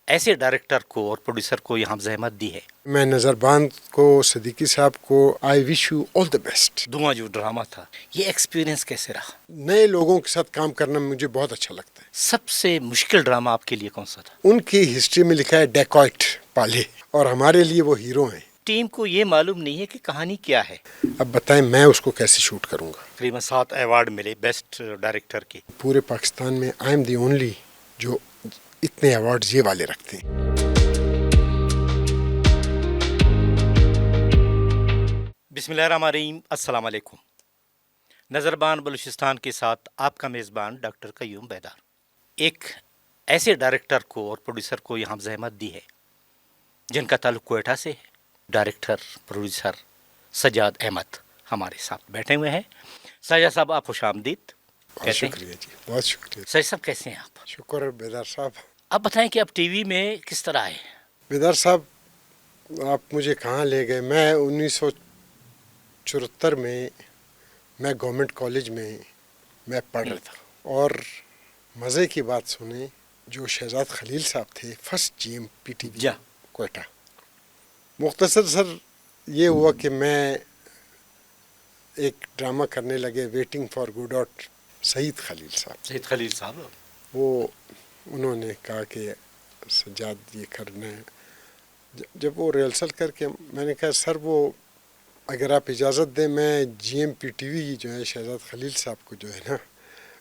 ایسے ڈائریکٹر کو اور پروڈیوسر کو یہاں زحمت دی ہے. میں نظربان کو، صدیقی صاحب کو آئی wish you all the best. دھواں جو ڈرامہ تھا یہ ایکسپیرینس کیسے رہا؟ نئے لوگوں کے ساتھ کام کرنا مجھے بہت اچھا لگتا ہے. سب سے مشکل ڈرامہ آپ کے لیے کون سا تھا؟ ان کی ہسٹری میں لکھا ہے ڈیکوائٹ پالے، اور ہمارے لیے وہ ہیرو ہیں. ٹیم کو یہ معلوم نہیں ہے کہ کہانی کیا ہے. اب بتائیں میں اس کو کیسے شوٹ کروں گا. تقریباً 7 ایوارڈ ملے بیسٹ ڈائریکٹر کے. پورے پاکستان میں آئی ایم دی اونلی جو اتنے ایوارڈز یہ والے رکھتے ہیں. بسم اللہ الرحمن الرحیم. السلام علیکم. نظربان بلوچستان کے ساتھ آپ کا میزبان ڈاکٹر قیوم بیدار. ایک ایسے ڈائریکٹر کو اور پروڈیوسر کو یہاں زحمت دی ہے جن کا تعلق کوئٹہ سے ہے. ڈائریکٹر پروڈیوسر سجاد احمد ہمارے ساتھ بیٹھے ہوئے ہیں. سجاد صاحب آپ خوش آمدید. بہت شکریہ جی، بہت شکریہ. سجاد صاحب کیسے ہیں آپ؟ شکر ہے بیدار صاحب. آپ بتائیں کہ اب ٹی وی میں کس طرح آئے؟ بیدار صاحب آپ مجھے کہاں لے گئے. میں 1974 میں گورنمنٹ کالج میں پڑھ رہا تھا، اور مزے کی بات سنیں، جو شہزاد خلیل صاحب تھے first G M P T V Quetta. مختصر سر یہ ہوا کہ میں ایک ڈرامہ کرنے لگے ویٹنگ فار گوڈاٹ سعید خلیل صاحب. سعید خلیل صاحب وہ انہوں نے کہا کہ سجاد یہ کرنا ہے. جب وہ ریہرسل کر کے میں نے کہا سر وہ اگر آپ اجازت دیں میں جی ایم پی ٹی وی جو ہے شہزاد خلیل صاحب کو جو ہے نا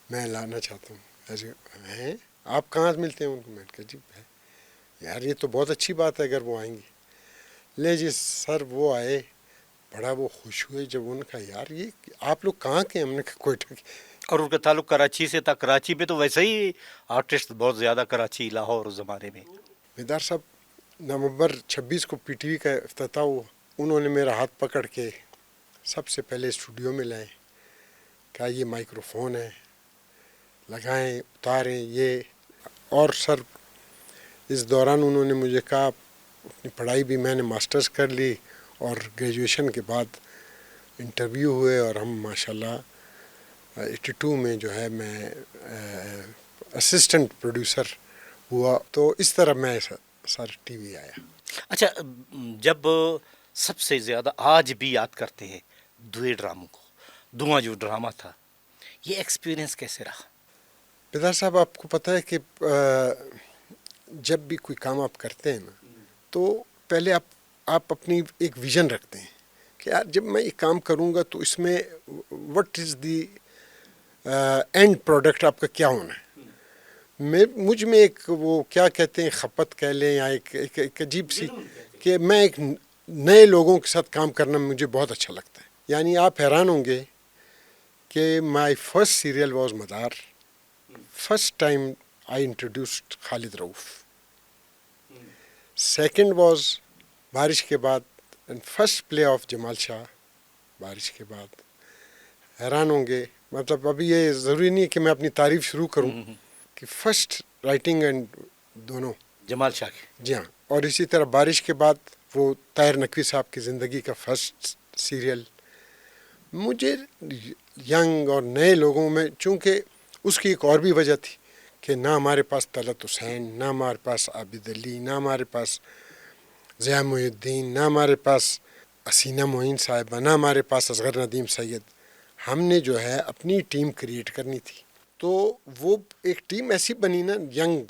میں لانا چاہتا ہوں. ایسے ہیں آپ کہاں ملتے ہیں ان کو؟ میں نے کہا جی یار یہ تو بہت اچھی بات ہے اگر وہ آئیں گے. لے جی سر وہ آئے، بڑا وہ خوش ہوئے جب انہوں نے کہا یار یہ آپ لوگ کہاں کے ہیں. ہم نے کہا کوئٹہ کے. اور ان کا تعلق کراچی سے تھا. کراچی پہ تو ویسے ہی آرٹسٹ بہت زیادہ، کراچی لاہور اس زمانے میں. بیدار صاحب نومبر 26 کو پی ٹی وی کا افتتاح ہوا. انہوں نے میرا ہاتھ پکڑ کے سب سے پہلے اسٹوڈیو میں لائے، کہا یہ مائکرو فون ہے، لگائیں اتاریں یہ. اور سر اس دوران انہوں نے مجھے کہا اپنی پڑھائی بھی میں نے ماسٹرز کر لی، اور گریجویشن کے بعد انٹرویو ہوئے، اور ہم ماشاءاللہ 82 میں جو ہے میں اسسٹنٹ پروڈیوسر ہوا. تو اس طرح میں سر ٹی وی آیا. اچھا، جب سب سے زیادہ آج بھی یاد کرتے ہیں دوئے ڈراموں کو، دھواں جو ڈرامہ تھا، یہ ایکسپیرینس کیسے رہا؟ بیدار صاحب آپ کو پتہ ہے کہ جب بھی کوئی کام آپ کرتے ہیں نا تو پہلے آپ اپنی ایک ویژن رکھتے ہیں کہ یار جب میں یہ کام کروں گا تو اس میں what is the end product آپ کا کیا ہونا ہے. مجھ میں ایک وہ کیا کہتے ہیں خپت کہہ لیں یا ایک عجیب سی کہ میں ایک نئے لوگوں کے ساتھ کام کرنا مجھے بہت اچھا لگتا ہے. یعنی آپ حیران ہوں گے کہ مائی فرسٹ سیریل واز مدار. First time I introduced Khalid Rauf. Second was بارش کے بعد، اینڈ فرسٹ پلے آف جمال شاہ بارش کے بعد. حیران ہوں گے، مطلب ابھی یہ ضروری نہیں کہ میں اپنی تعریف شروع کروں کہ فرسٹ رائٹنگ اینڈ دونوں جمال شاہ کے. جی ہاں. اور اسی طرح بارش کے بعد وہ طاہر نقوی صاحب کی زندگی کا فرسٹ سیریل. مجھے ینگ اور نئے لوگوں میں، چونکہ اس کی ایک اور بھی وجہ تھی کہ نہ ہمارے پاس طلعت حسین، نہ ہمارے پاس عابد علی، نہ ہمارے پاس ضیاء محی الدین، نہ ہمارے پاس حسینہ معین صاحبہ، نہ ہمارے پاس اصغر ندیم سید. ہم نے جو ہے اپنی ٹیم کریٹ کرنی تھی. تو وہ ایک ٹیم ایسی بنی نا ینگ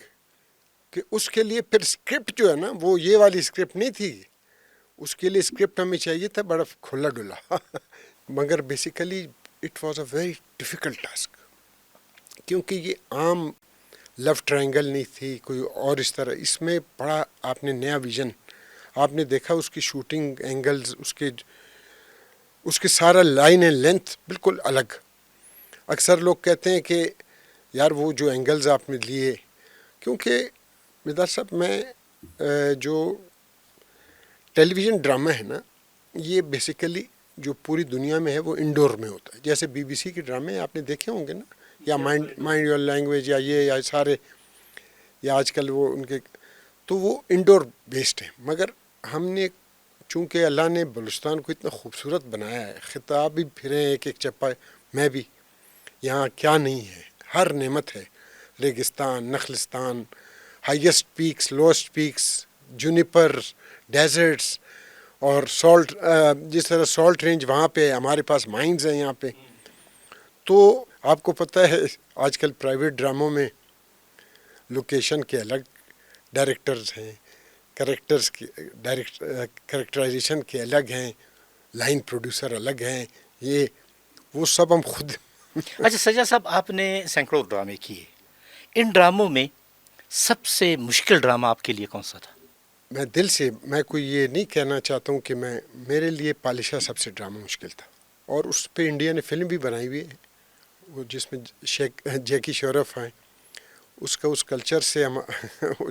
کہ اس کے لیے پھر اسکرپٹ جو ہے نا وہ یہ والی اسکرپٹ نہیں تھی. اس کے لیے اسکرپٹ ہمیں چاہیے تھا بڑا کھلا ڈلا مگر basically it was a very difficult task, کیونکہ یہ عام لو ٹرائنگل نہیں تھی کوئی اور اس طرح. اس میں بڑا آپ نے نیا ویژن، آپ نے دیکھا اس کی شوٹنگ اینگلز، اس کے سارا لائن اینڈ لینتھ بالکل الگ. اکثر لوگ کہتے ہیں کہ یار وہ جو اینگلز آپ نے لیے، کیونکہ بیدار صاحب میں جو ٹیلی ویژن ڈرامہ ہے نا یہ بیسیکلی جو پوری دنیا میں ہے وہ انڈور میں ہوتا ہے. جیسے بی بی سی کے ڈرامے آپ نے دیکھے ہوں گے نا، یا مائنڈ یور لینگویج یا یہ یا سارے، یا آج کل وہ ان کے، تو وہ انڈور بیسڈ ہیں. مگر ہم نے چونکہ اللہ نے بلوچستان کو اتنا خوبصورت بنایا ہے، خطاب بھی پھرے ایک ایک چپا، میں بھی یہاں کیا نہیں ہے، ہر نعمت ہے. ریگستان، نخلستان، highest peaks, lost peaks, juniper, deserts اور سالٹ، جس طرح سالٹ رینج وہاں پہ ہمارے پاس مائنز ہیں یہاں پہ. تو آپ کو پتہ ہے آج کل پرائیویٹ ڈراموں میں لوکیشن کے الگ ڈائریکٹرز ہیں، کریکٹرز کی کریکٹرائزیشن کے الگ ہیں، لائن پروڈیوسر الگ ہیں، یہ وہ سب ہم خود. اچھا سجاد صاحب، آپ نے سینکڑوں ڈرامے کیے، ان ڈراموں میں سب سے مشکل ڈرامہ آپ کے لیے کون سا تھا؟ میں دل سے، میں کوئی یہ نہیں کہنا چاہتا ہوں کہ میرے لیے پالشا سب سے ڈرامہ مشکل تھا، اور اس پہ انڈیا نے فلم بھی بنائی ہوئی ہے، وہ جس میں جیکی شروف ہیں. اس کا اس کلچر سے ہم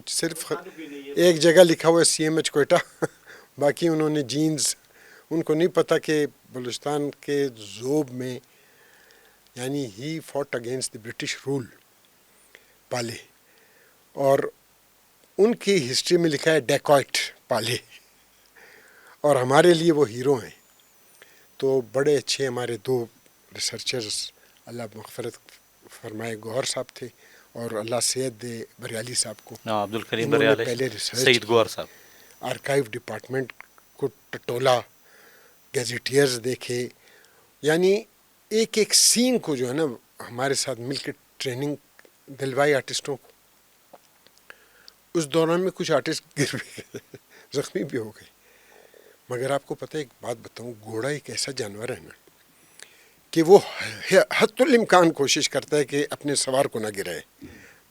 صرف ایک جگہ لکھا ہوا ہے سی ایم ایچ کوئٹہ، باقی انہوں نے جینز، ان کو نہیں پتہ کہ بلوچستان کے ذوب میں، یعنی ہی fought against the British rule پالے، اور ان کی ہسٹری میں لکھا ہے ڈیکوائٹ پالے، اور ہمارے لیے وہ ہیرو ہیں. تو بڑے اچھے ہمارے دو ریسرچرز، اللہ مغفرت فرمائے، گوہر صاحب تھے، اور اللہ صحت دے بریالی صاحب کو. عبد الکریم انہوں نے بریالے، پہلے ریسرچ سعید گوہر صاحب. آرکائیو ڈپارٹمنٹ کو ٹٹولا، گیزیٹیئرز دیکھے، یعنی ایک ایک سین کو جو ہے نا ہمارے ساتھ مل کے ٹریننگ دلوائی آرٹسٹوں کو. اس دوران میں کچھ آرٹسٹ گر بھی گئے، زخمی بھی ہو گئے. مگر آپ کو پتہ ہے ایک بات بتاؤں، گھوڑا ایک ایسا جانور ہے نا کہ وہ حتی الامکان کوشش کرتا ہے کہ اپنے سوار کو نہ گرائے،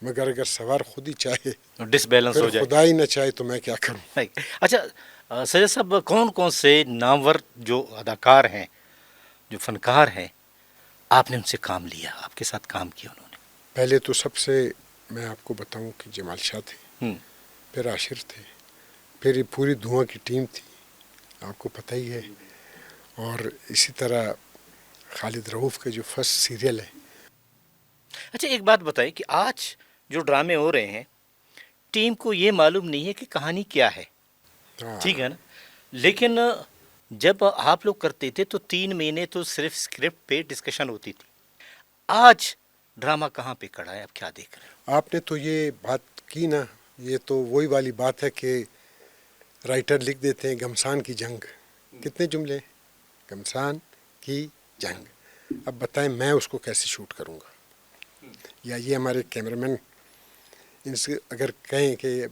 مگر اگر سوار خود ہی چاہے، ڈس بیلنس پھر ہو جائے. خدا ہی نہ چاہے تو میں کیا کروں. اچھا سجاد صاحب، کون کون سے نامور جو اداکار ہیں، جو فنکار ہیں، آپ نے ان سے کام لیا، آپ کے ساتھ کام کیا انہوں نے؟ پہلے تو سب سے میں آپ کو بتاؤں کہ جمال شاہ تھے، ہوں. پھر عاشر تھے، پھر یہ پوری دھواں کی ٹیم تھی، آپ کو پتہ ہی ہے. اور اسی طرح خالد رؤوف کا جو فرسٹ سیریل ہے. اچھا ایک بات بتائیں کہ آج جو ڈرامے ہو رہے ہیں، ٹیم کو یہ معلوم نہیں ہے کہ کہانی کیا ہے، ہاں، ٹھیک ہے نا، لیکن جب آپ لوگ کرتے تھے تو 3 مہینے تو صرف اسکرپٹ پہ ڈسکشن ہوتی تھی. آج ڈرامہ کہاں پہ کڑا ہے، آپ کیا دیکھ رہے ہیں؟ آپ نے تو یہ بات کی نا، یہ تو وہی والی بات ہے کہ رائٹر لکھ دیتے ہیں گمسان کی جنگ، کتنے جملے، گمسان کی جنگ. اب بتائیں میں اس کو کیسے شوٹ کروں گا، یا یہ ہمارے کیمرہ مین ان سے اگر کہیں کہ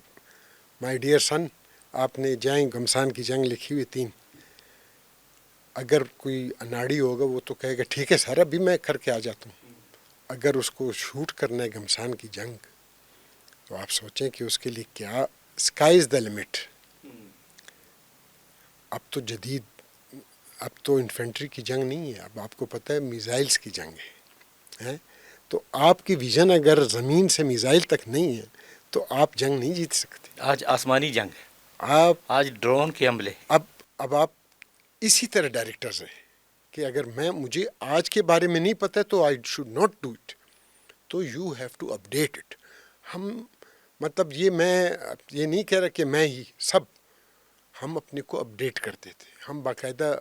مائی ڈیئر سن آپ نے جائیں گمسان کی جنگ لکھی ہوئی 3، اگر کوئی اناڑی ہوگا وہ تو کہے گا ٹھیک ہے سر ابھی میں کر کے آ جاتا ہوں. اگر اس کو شوٹ کرنا ہے گمسان کی جنگ تو آپ سوچیں کہ اس کے لیے کیا، اسکائی از دا لمٹ. اب تو جدید، اب تو انفینٹری کی جنگ نہیں ہے، اب آپ کو پتہ ہے میزائلز کی جنگ ہے. تو آپ کی ویژن اگر زمین سے میزائل تک نہیں ہے تو آپ جنگ نہیں جیت سکتے. آج آسمانی جنگ ہے، آپ آج ڈرون کے حملے. اب آپ اسی طرح ڈائریکٹرز ہیں کہ اگر مجھے آج کے بارے میں نہیں پتہ تو I should not do it, تو you have to update it. ہم مطلب میں یہ نہیں کہہ رہا کہ میں ہی سب، ہم اپنے کو اپڈیٹ کرتے تھے. ہم باقاعدہ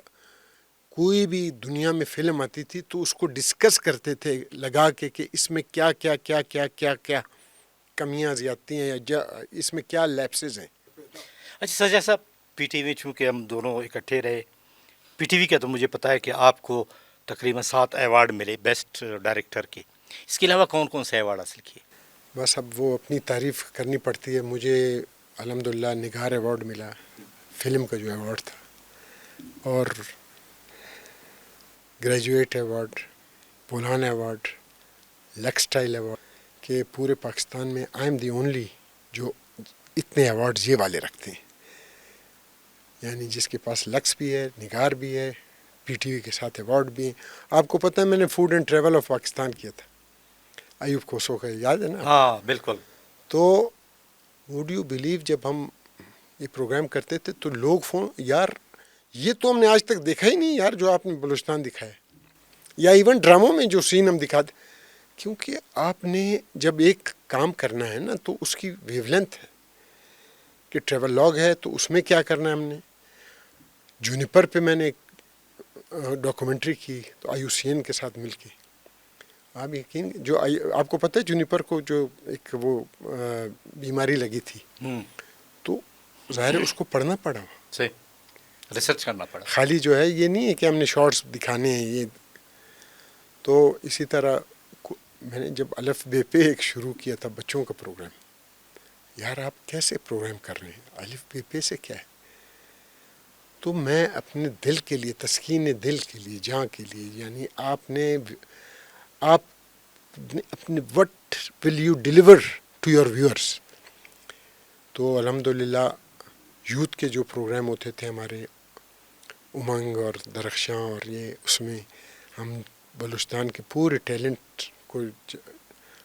کوئی بھی دنیا میں فلم آتی تھی تو اس کو ڈسکس کرتے تھے لگا کے کہ اس میں کیا کیا کیا کیا کیا کیا کمیاں زیادتی ہیں، یا اس میں کیا لیپسز ہیں. اچھا سجاد صاحب، پی ٹی وی چونکہ ہم دونوں اکٹھے رہے، پی ٹی وی کا تو مجھے پتا ہے کہ آپ کو تقریباً 7 ایوارڈ ملے بیسٹ ڈائریکٹر کے. اس کے علاوہ کون کون سے ایوارڈ حاصل کیے؟ بس اب وہ اپنی تعریف کرنی پڑتی ہے. مجھے الحمدللہ نگار ایوارڈ ملا، فلم کا جو ایوارڈ تھا، اور graduate award, Bolan award, Lux style award, کہ پورے پاکستان میں آئی ایم دی اونلی جو اتنے ایوارڈز یہ والے رکھتے ہیں، یعنی جس کے پاس لکس بھی ہے، نگار بھی ہے، پی ٹی وی کے ساتھ ایوارڈ بھی ہیں. آپ کو پتہ ہے میں نے food and travel of Pakistan کیا تھا، ایوب کوسو کا، یاد ہے نا؟ ہاں بالکل. تو ووڈ یو بلیو جب ہم یہ پروگرام کرتے تھے تو لوگ فون، یار یہ تو ہم نے آج تک دیکھا ہی نہیں یار جو آپ نے بلوچستان دکھایا، یا ایون ڈراموں میں جو سین ہم دکھاتے. کیونکہ آپ نے جب ایک کام کرنا ہے نا تو اس کی ویو لینتھ ہے، کہ ٹریول لاگ ہے تو اس میں کیا کرنا ہے. ہم نے جونیپر پہ میں نے ایک ڈاکومنٹری کی تو IUCN کے ساتھ مل کے، آپ یقین جو آپ کو پتہ ہے جونیپر کو جو ایک وہ بیماری لگی تھی تو ظاہر ہے اس کو پڑھنا پڑا، صحیح ریسرچ کرنا پڑا. خالی جو ہے یہ نہیں ہے کہ ہم نے شارٹس دکھانے ہیں یہ. تو اسی طرح میں نے جب الف بے پہ ایک شروع کیا تھا بچوں کا پروگرام، یار آپ کیسے پروگرام کر رہے ہیں، الف بے پہ سے کیا ہے؟ تو میں اپنے دل کے لیے، تسکین دل کے لیے، جہاں کے لیے، یعنی آپ نے اپنے what will you deliver to your viewers. تو الحمدللہ یوتھ کے جو پروگرام ہوتے تھے ہمارے امنگ اور درخشاں اور یہ، اس میں ہم بلوچستان کے پورے ٹیلنٹ کو،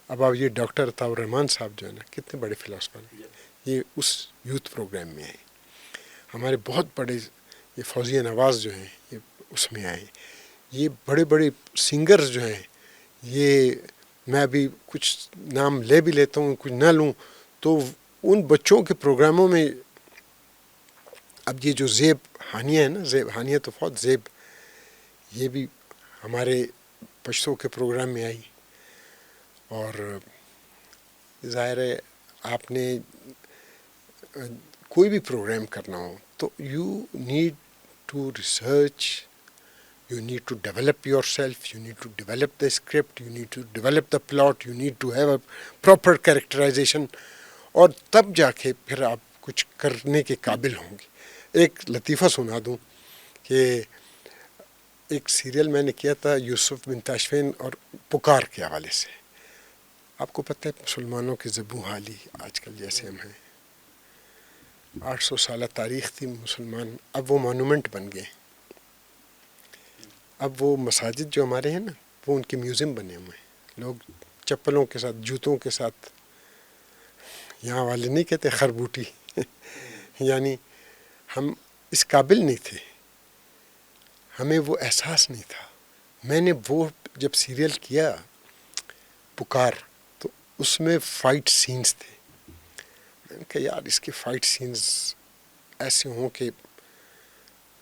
اب آپ یہ ڈاکٹر عطاء الرحمان صاحب جو ہے نا کتنے بڑے فلاسفر ہیں، یہ اس یوتھ پروگرام میں آئے. ہمارے بہت بڑے یہ فوزیہ نواز جو ہیں یہ اس میں آئے. یہ بڑے بڑے سنگرز جو ہیں، یہ میں ابھی کچھ نام لے بھی لیتا ہوں کچھ نہ لوں، تو ان بچوں کے پروگراموں میں اب یہ جو زیب ہانیہ ہے نا، زیب ہانیہ تو بہت زیب، یہ بھی ہمارے پشتوں کے پروگرام میں آئی. اور ظاہر ہے آپ نے کوئی بھی پروگرام کرنا ہو تو you need to research, you need to develop yourself, you need to develop the script, you need to develop the plot, you need to have a proper characterization، اور تب جا کے پھر آپ کچھ کرنے کے قابل ہوں گے. ایک لطیفہ سنا دوں کہ ایک سیریل میں نے کیا تھا یوسف بن تاشفین اور پکار کے حوالے سے. آپ کو پتہ ہے مسلمانوں کے زبوں حالی آج کل جیسے ہم ہیں، 800 سالہ تاریخ تھی مسلمان، اب وہ مانومنٹ بن گئے. اب وہ مساجد جو ہمارے ہیں نا وہ ان کے میوزیم بنے ہوئے ہیں، لوگ چپلوں کے ساتھ، جوتوں کے ساتھ، یہاں والے نہیں کہتے خربوٹی یعنی ہم اس قابل نہیں تھے، ہمیں وہ احساس نہیں تھا. میں نے وہ جب سیریل کیا پکار تو اس میں فائٹ سینز تھے، میں نے کہا یار اس کے فائٹ سینز ایسے ہوں کہ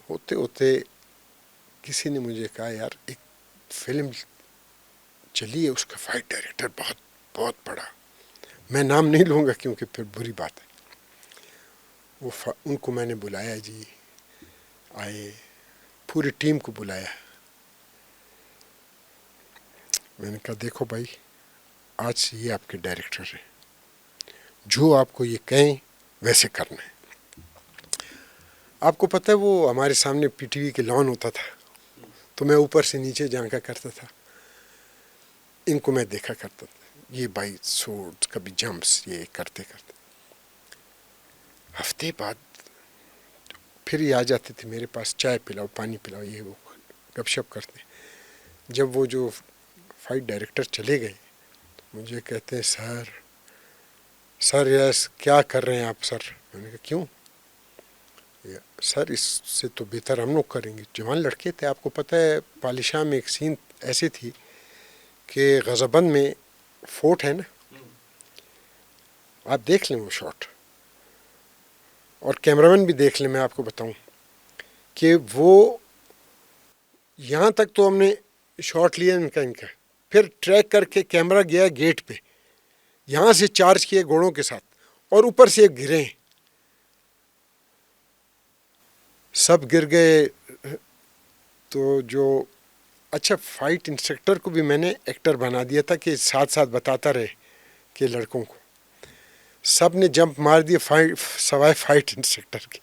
ہوتے ہوتے کسی نے مجھے کہا یار ایک فلم چلی ہے اس کا فائٹ ڈائریکٹر بہت بہت بڑا، میں نام نہیں لوں گا کیونکہ پھر بری بات ہے. وہ ان کو میں نے بلایا، جی آئے، پوری ٹیم کو بلایا. میں نے کہا دیکھو بھائی آج سے یہ آپ کے ڈائریکٹر ہیں، جو آپ کو یہ کہیں ویسے کرنا ہے. آپ کو پتہ ہے وہ ہمارے سامنے پی ٹی وی کے لان ہوتا تھا تو میں اوپر سے نیچے جھانکا کرتا تھا، ان کو میں دیکھا کرتا تھا، یہ بھائی سوٹ کبھی جمپس یہ کرتے کرتے. ہفتے بعد پھر یہ آ جاتے تھے میرے پاس، چائے پلاؤ پانی پلاؤ یہ وہ گپ شپ کرتے. جب وہ جو فائٹ ڈائریکٹر چلے گئے مجھے کہتے ہیں سر یس کیا کر رہے ہیں آپ سر؟ میں نے کہا کیوں؟ سر اس سے تو بہتر ہم لوگ کریں گے. جوان لڑکے تھے، آپ کو پتہ ہے پالشاہ میں ایک سین ایسی تھی کہ غزبند میں فورٹ ہے نا، آپ دیکھ لیں وہ شاٹ، اور کیمرامین بھی دیکھ لیں، میں آپ کو بتاؤں کہ وہ یہاں تک تو ہم نے شاٹ لیا ان کا پھر ٹریک کر کے کیمرہ گیا گیٹ پہ، یہاں سے چارج کیے گھوڑوں کے ساتھ اور اوپر سے گرے، سب گر گئے. تو جو اچھا فائٹ انسٹرکٹر کو بھی میں نے ایکٹر بنا دیا تھا کہ ساتھ ساتھ بتاتا رہے کہ لڑکوں کو، سب نے جمپ مار دیے سوائے فائٹ انسٹرکٹر کے.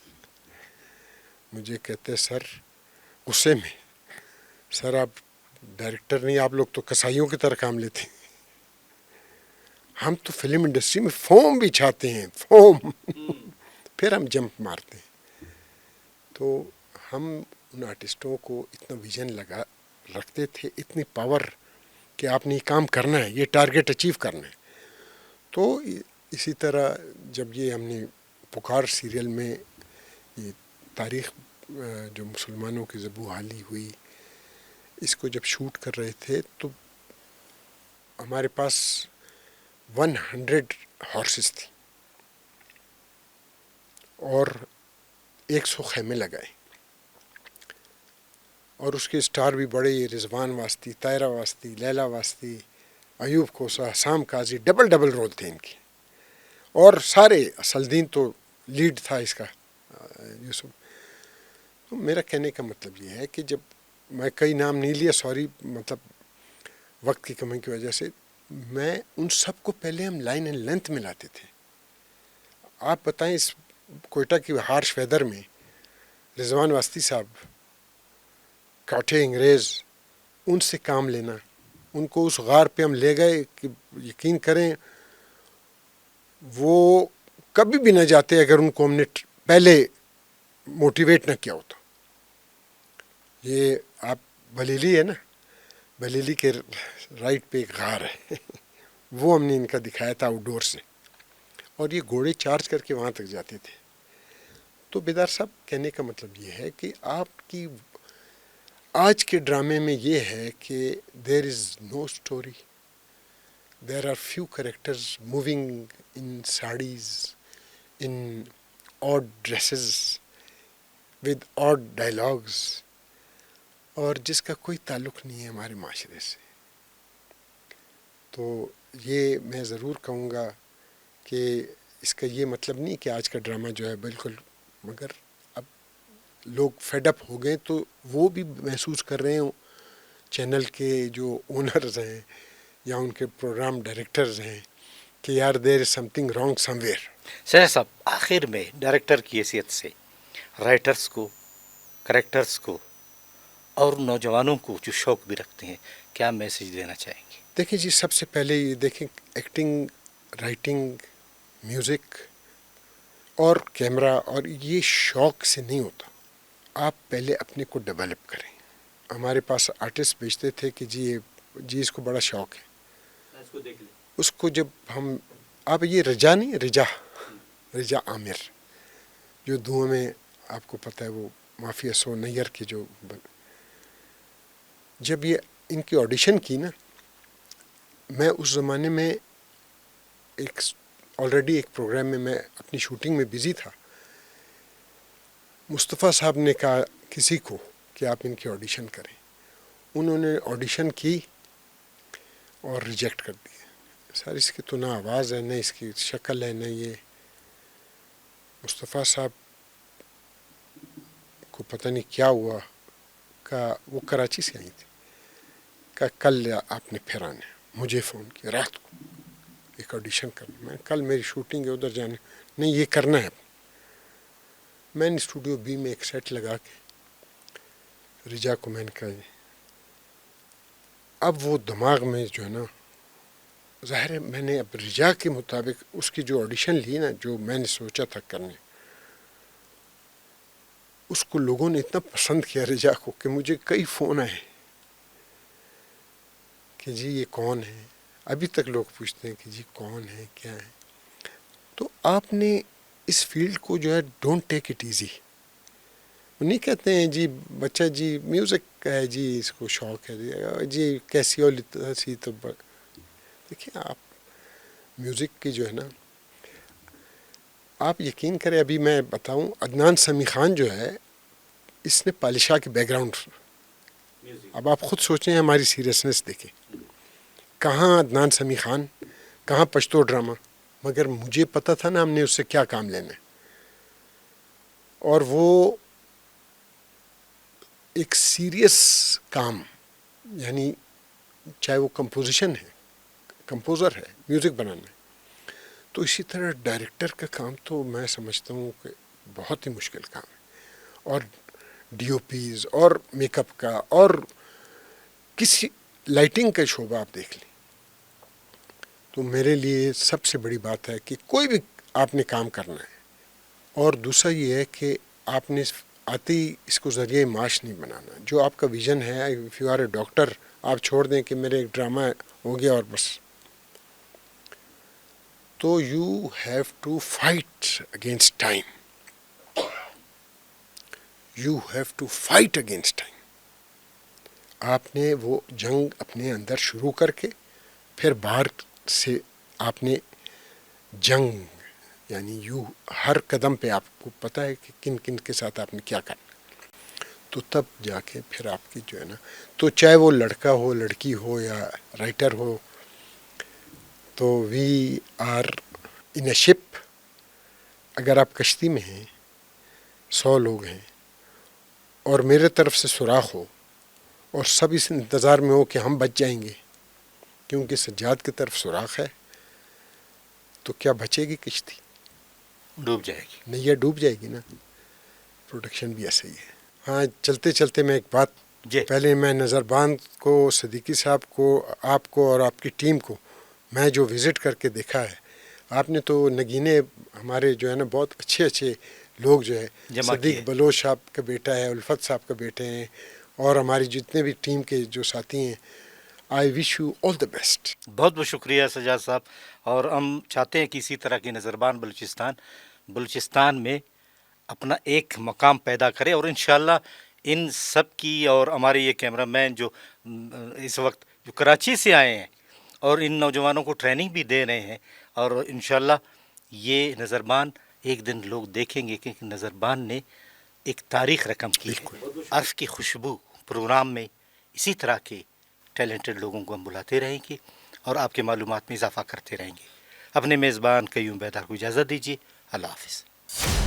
مجھے کہتے سر غصے میں، سر آپ ڈائریکٹر نہیں، آپ لوگ تو کسائیوں کی طرح کام لیتے ہیں، ہم تو فلم انڈسٹری میں فوم بھی چھاتے ہیں، فوم پھر ہم جمپ مارتے ہیں. تو ہم ان آرٹسٹوں کو اتنا ویژن رکھتے تھے، اتنی پاور کہ آپ نے یہ کام کرنا ہے، یہ ٹارگیٹ اچیو کرنا ہے. تو اسی طرح جب یہ ہم نے پکار سیریل میں یہ تاریخ جو مسلمانوں کی زبوں حالی ہوئی، اس کو جب شوٹ کر رہے تھے تو ہمارے پاس 100 ہارسز تھی اور 100 خیمے لگائے، اور اس کے اسٹار بھی بڑے، رضوان واسطی، طاہرہ واسطی، لیلا واسطی، ایوب کوسا، حسام قاضی، ڈبل ڈبل رول تھے ان کے، اور سارے اسلدین تو لیڈ تھا اس کا یوسف. تو میرا کہنے کا مطلب یہ ہے کہ جب میں کئی نام نہیں لیا، سوری، مطلب وقت کی کمی کی وجہ سے، میں ان سب کو پہلے ہم لائن اینڈ لینتھ میں لاتے تھے. آپ بتائیں اس کوئٹہ کی ہارش ویدر میں رضوان واسطی صاحب، کاٹھے انگریز، ان سے کام لینا، ان کو اس غار پہ ہم لے گئے کہ یقین کریں وہ کبھی بھی نہ جاتے اگر ان کو ہم نے پہلے موٹیویٹ نہ کیا ہوتا. یہ آپ بلیلی ہے نا، بلیلی کے رائٹ پہ ایک غار ہے وہ ہم نے ان کا دکھایا تھا آؤٹ ڈور سے، اور یہ گھوڑے چارج کر کے وہاں تک جاتے تھے. تو بیدار صاحب کہنے کا مطلب یہ ہے کہ آپ کی آج کے ڈرامے میں یہ ہے کہ there is no story, there are few characters moving in saris, in odd dresses, with odd dialogues, اور جس کا کوئی تعلق نہیں ہے ہمارے معاشرے سے. تو یہ میں ضرور کہوں گا کہ اس کا یہ مطلب نہیں کہ آج کا ڈرامہ جو ہے بالکل، مگر اب لوگ فیڈ اپ ہو گئے تو وہ بھی محسوس کر رہے ہوں، چینل کے جو اونرز ہیں یا ان کے پروگرام ڈائریکٹرز ہیں، کہ یار there is something wrong somewhere. Sir صاحب، آخر میں ڈائریکٹر کی حیثیت سے رائٹرز کو، کریکٹرز کو اور نوجوانوں کو جو شوق بھی رکھتے ہیں، کیا میسیج دینا چاہیں گے؟ دیکھیں جی، سب سے پہلے یہ دیکھیں، ایکٹنگ، رائٹنگ، میوزک اور کیمرہ، اور یہ شوق سے نہیں ہوتا. آپ پہلے اپنے کو ڈیولپ کریں. ہمارے پاس آرٹسٹ بھیجتے تھے کہ جی اس کو بڑا شوق ہے، اس کو دیکھ لیں. اس کو جب ہم، آپ یہ رجا نہیں، رجا عامر جو دھواں میں آپ کو پتہ ہے وہ مافیا سو نیئر کے جو جب یہ ان کی آڈیشن کی نا، میں اس زمانے میں آلریڈی ایک پروگرام میں اپنی شوٹنگ میں بزی تھا. مصطفیٰ صاحب نے کہا کسی کو کہ آپ ان کی آڈیشن کریں. انہوں نے آڈیشن کی اور ریجیکٹ کر دی. سر اس کی تو نہ آواز ہے، نہ اس کی شکل ہے، نہ یہ. مصطفیٰ صاحب کو پتہ نہیں کیا ہوا، کہ وہ کراچی سے آئی تھی، کہ کل آپ نے پھر آنا ہے. مجھے فون کیا رات کو، ایک آڈیشن کرنا. میں کل میری شوٹنگ ہے، ادھر جانے نہیں، یہ کرنا ہے. میں نے اسٹوڈیو بی میں ایک سیٹ لگا کے رجا کو میں نے کہا جی، اب وہ دماغ میں جو ہے نا، ظاہر ہے میں نے اب رجا کے مطابق اس کی جو آڈیشن لی نا، جو میں نے سوچا تھا کرنے، اس کو لوگوں نے اتنا پسند کیا رجا کو کہ مجھے کئی فون آئے کہ جی یہ کون ہے. ابھی تک لوگ پوچھتے ہیں کہ جی کون ہے، کیا ہے. تو آپ نے اس فیلڈ کو جو ہے ڈونٹ ٹیک اٹ ایزی. وہ نہیں کہتے ہیں جی بچہ جی میوزک ہے جی اس کو شوق ہے جی کیسی سی. تو دیکھیں آپ میوزک کی جو ہے نا، آپ یقین کریں، ابھی میں بتاؤں، عدنان سمیع خان جو ہے، اس نے پالشاہ کے بیک گراؤنڈ. اب آپ خود سوچیں، ہماری سیریسنس دیکھیں، کہاں عدنان سمیع خان، کہاں پشتو ڈرامہ. مگر مجھے پتہ تھا نا ہم نے اس سے کیا کام لینا ہے. اور وہ ایک سیریس کام، یعنی چاہے وہ کمپوزیشن ہے، کمپوزر ہے، میوزک بنانا ہے. تو اسی طرح ڈائریکٹر کا کام تو میں سمجھتا ہوں کہ بہت ہی مشکل کام ہے. اور ڈی او پیز اور میک اپ کا اور کسی لائٹنگ کا شعبہ آپ دیکھ لیں. تو میرے لیے سب سے بڑی بات ہے کہ کوئی بھی آپ نے کام کرنا ہے. اور دوسرا یہ ہے کہ آپ نے آتے ہی اس کو ذریعہ معاش نہیں بنانا. جو آپ کا ویژن ہے، if you are a doctor, آپ چھوڑ دیں کہ میرے ایک ڈرامہ ہو گیا اور بس. تو you have to fight against time. You have to fight against time. آپ نے وہ جنگ اپنے اندر شروع کر کے پھر باہر سے آپ نے جنگ، یعنی ہر قدم پہ آپ کو پتہ ہے کہ کن کن کے ساتھ آپ نے کیا کرنا. تو تب جا کے پھر آپ کی جو ہے نا، تو چاہے وہ لڑکا ہو، لڑکی ہو، یا رائٹر ہو، تو وی آر ان اے شپ. اگر آپ کشتی میں ہیں 100 لوگ ہیں اور میرے طرف سے سوراخ ہو اور سب اس انتظار میں ہو کہ ہم بچ جائیں گے کیونکہ سجاد کی طرف سوراخ ہے، تو کیا بچے گی کشتی؟ ڈوب جائے گی. نیا ڈوب جائے گی نا. پروڈکشن بھی ایسا ہی ہے. ہاں، چلتے چلتے میں ایک بات، جی پہلے میں نظر باند کو، صدیقی صاحب کو، آپ کو اور آپ کی ٹیم کو میں جو وزٹ کر کے دیکھا ہے، آپ نے تو نگینے ہمارے جو ہے نا بہت اچھے اچھے لوگ جو ہے، جمع صدیق کیے. بلوچ صاحب کا بیٹا ہے، الفت صاحب کا بیٹے ہیں، اور ہماری جتنے بھی ٹیم کے جو ساتھی ہیں. I wish you all the best. بہت بہت شکریہ سجاد صاحب. اور ہم چاہتے ہیں کہ اسی طرح کی نظربان بلوچستان میں اپنا ایک مقام پیدا کرے، اور انشاءاللہ ان سب کی، اور ہمارے یہ کیمرہ مین جو اس وقت جو کراچی سے آئے ہیں اور ان نوجوانوں کو ٹریننگ بھی دے رہے ہیں، اور انشاءاللہ یہ نظربان ایک دن لوگ دیکھیں گے کہ نظربان نے ایک تاریخ رقم کی ہے. عرف کی خوشبو پروگرام میں اسی طرح کے ٹیلنٹڈ لوگوں کو ہم بلاتے رہیں گے اور آپ کے معلومات میں اضافہ کرتے رہیں گے. اپنے میزبان قیوم بیدار کو اجازت دیجیے. اللہ حافظ.